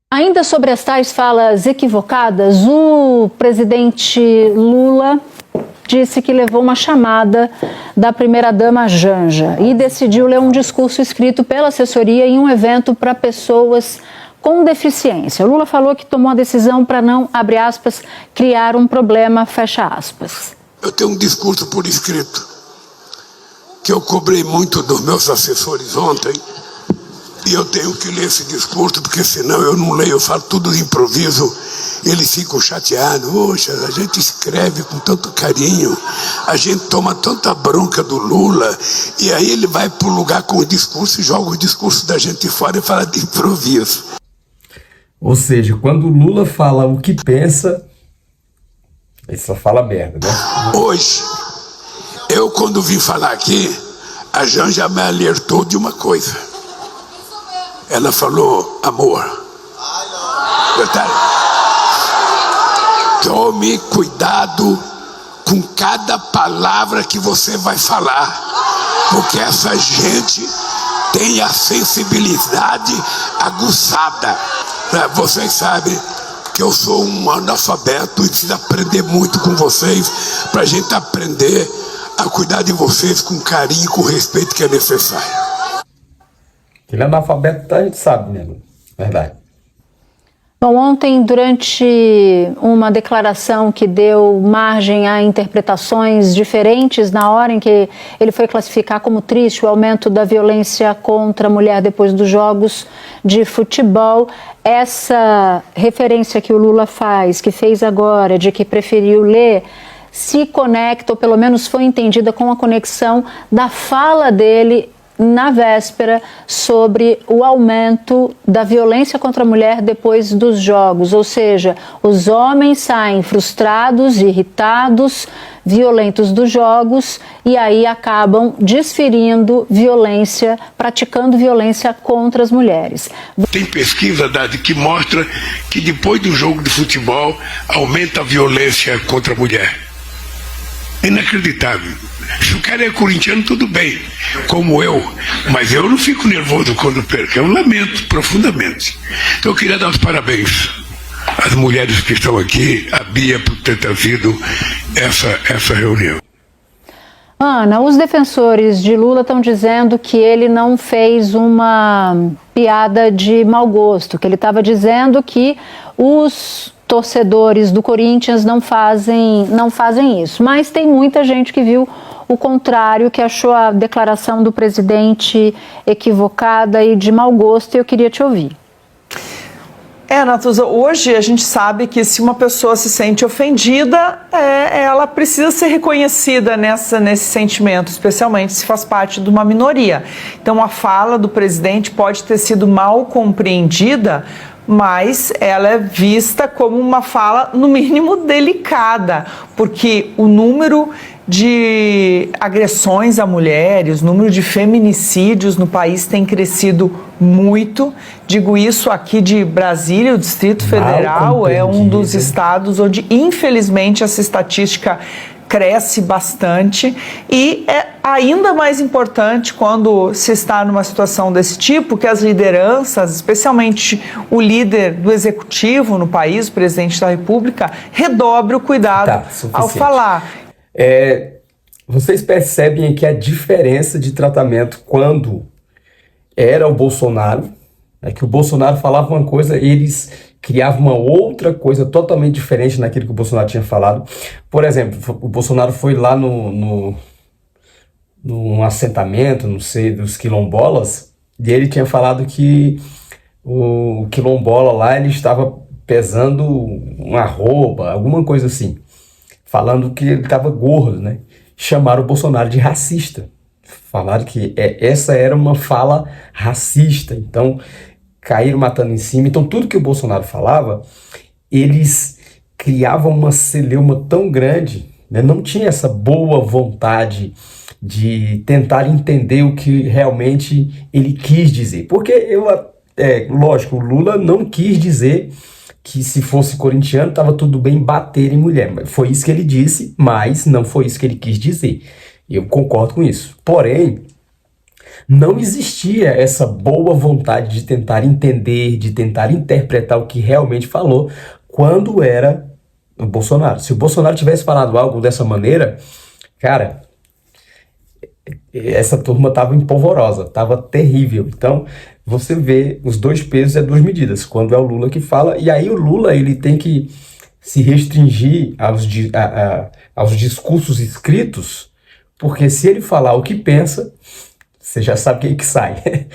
Ainda sobre as tais falas equivocadas, o presidente Lula disse que levou uma chamada da primeira-dama Janja e decidiu ler um discurso escrito pela assessoria em um evento para pessoas com deficiência. Lula falou que tomou a decisão para não, abre aspas, criar um problema, fecha aspas. Eu tenho um discurso por escrito que eu cobrei muito dos meus assessores ontem. E eu tenho que ler esse discurso, porque senão eu não leio, eu falo tudo de improviso. Eles ficam chateados. Poxa, a gente escreve com tanto carinho, a gente toma tanta bronca do Lula, e aí ele vai para o lugar com o discurso e joga o discurso da gente fora e fala de improviso. Ou seja, quando o Lula fala o que pensa, ele só fala merda, né? Hoje, eu quando vim falar aqui, a Janja me alertou de uma coisa. Ela falou, amor, detalhe, tome cuidado com cada palavra que você vai falar, porque essa gente tem a sensibilidade aguçada. Vocês sabem que eu sou um analfabeto e preciso aprender muito com vocês, para a gente aprender a cuidar de vocês com carinho e com respeito que é necessário. Ele é analfabeto, a gente sabe, né? Verdade. Bom, ontem, durante uma declaração que deu margem a interpretações diferentes, na hora em que ele foi classificar como triste o aumento da violência contra a mulher depois dos jogos de futebol, essa referência que o Lula faz, que fez agora, de que preferiu ler, se conecta, ou pelo menos foi entendida com a conexão da fala dele na véspera sobre o aumento da violência contra a mulher depois dos jogos, ou seja, os homens saem frustrados, irritados, violentos dos jogos e aí acabam desferindo violência, praticando violência contra as mulheres. Tem pesquisa, Dade, que mostra que depois do jogo de futebol aumenta a violência contra a mulher. É inacreditável. Se o cara é corintiano, tudo bem, como eu, mas eu não fico nervoso quando perco, eu lamento profundamente. Então eu queria dar os parabéns às mulheres que estão aqui, a Bia por ter trazido essa reunião. Ana, os defensores de Lula estão dizendo que ele não fez uma piada de mau gosto, que ele estava dizendo que os torcedores do Corinthians não fazem isso, mas tem muita gente que viu o contrário, que achou a declaração do presidente equivocada e de mau gosto, e eu queria te ouvir. Natuza, hoje a gente sabe que se uma pessoa se sente ofendida, ela precisa ser reconhecida nesse sentimento, especialmente se faz parte de uma minoria. Então a fala do presidente pode ter sido mal compreendida, mas ela é vista como uma fala, no mínimo, delicada, porque o número de agressões a mulheres, o número de feminicídios no país tem crescido muito. Digo isso aqui de Brasília, o Distrito Federal é um dos estados onde, infelizmente, essa estatística cresce bastante, e é ainda mais importante quando se está numa situação desse tipo, que as lideranças, especialmente o líder do executivo no país, o presidente da República, redobre o cuidado ao falar. Vocês percebem que a diferença de tratamento quando era o Bolsonaro, que o Bolsonaro falava uma coisa, eles criavam uma outra coisa totalmente diferente daquilo que o Bolsonaro tinha falado. Por exemplo, o Bolsonaro foi lá num assentamento, não sei, dos quilombolas, e ele tinha falado que o quilombola lá, ele estava pesando uma arroba, alguma coisa assim, falando que ele estava gordo, né? Chamaram o Bolsonaro de racista. Falaram que essa era uma fala racista. Então, caíram matando em cima. Então, tudo que o Bolsonaro falava, eles criavam uma celeuma tão grande, né? Não tinha essa boa vontade de tentar entender o que realmente ele quis dizer. Porque, lógico, o Lula não quis dizer que se fosse corintiano estava tudo bem bater em mulher. Foi isso que ele disse, mas não foi isso que ele quis dizer. Eu concordo com isso. Porém, Não existia essa boa vontade de tentar entender, de tentar interpretar o que realmente falou quando era o Bolsonaro. Se o Bolsonaro tivesse falado algo dessa maneira, cara, essa turma estava empolvorosa, estava terrível. Então, você vê os dois pesos e as duas medidas, quando é o Lula que fala, e aí o Lula ele tem que se restringir aos discursos escritos, porque se ele falar o que pensa, você já sabe o que sai.